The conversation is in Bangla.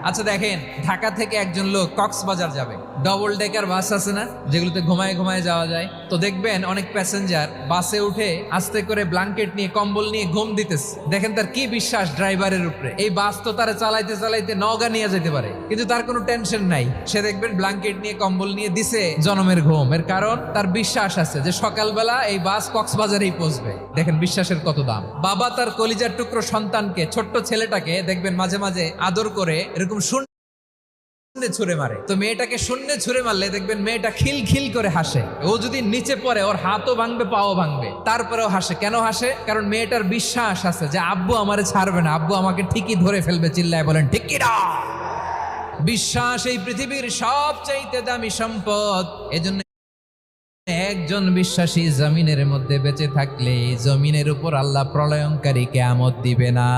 আচ্ছা দেখেন, ঢাকা থেকে একজন লোক কক্সবাজার যাবে, ডবল ডেকার বাস আছে না, যেগুলোতে ঘুমায় ঘুমায় যাওয়া যায়। তো দেখবেন অনেক প্যাসেঞ্জার বাসে উঠে আস্তে করে ব্ল্যাঙ্কেট নিয়ে কম্বল নিয়ে ঘুম দিতেছে। দেখেন তার কি বিশ্বাস ড্রাইভারের উপরে, এই বাস তো তারা চালাইতে চালাইতে নওগাঁ নিয়ে যেতে পারে, কিন্তু তার কোনো টেনশন নাই। সে দেখবেন ব্ল্যাঙ্কেট নিয়ে কম্বল নিয়ে দিছে জনমের ঘুম। এর কারণ তার বিশ্বাস আছে যে সকালবেলা এই বাস কক্সবাজারেই পৌঁছবে। দেখেন বিশ্বাসের কত দাম। বাবা তার কলিজার টুকরো সন্তানকে, ছোট্ট ছেলেটাকে দেখবেন মাঝে মাঝে আদর করে এরকম শূন্যে ছুঁড়ে মারে। তো মেয়েটাকে শূন্যে ছুঁড়ে মারলে দেখবেন মেয়েটা খিল খিল করে হাসে। ও যদি নিচে পড়ে ওর হাতও ভাঙবে, পাও ভাঙবে, তারপরেও হাসে। কেন হাসে? কারণ মেয়েটার বিশ্বাস আছে যে আব্বু আমারে ছাড়বে না, আব্বু আমাকে ঠিকই ধরে ফেলবে। চিল্লায় বলেন ঠিক কি না? বিশ্বাস এই পৃথিবীর সবচাইতে দামি সম্পদ। এজন্য একজন বিশ্বাসী জমিনের মধ্যে বেঁচে থাকলে জমিনের উপর আল্লাহ প্রলয়ঙ্কারী কিয়ামত দিবে না।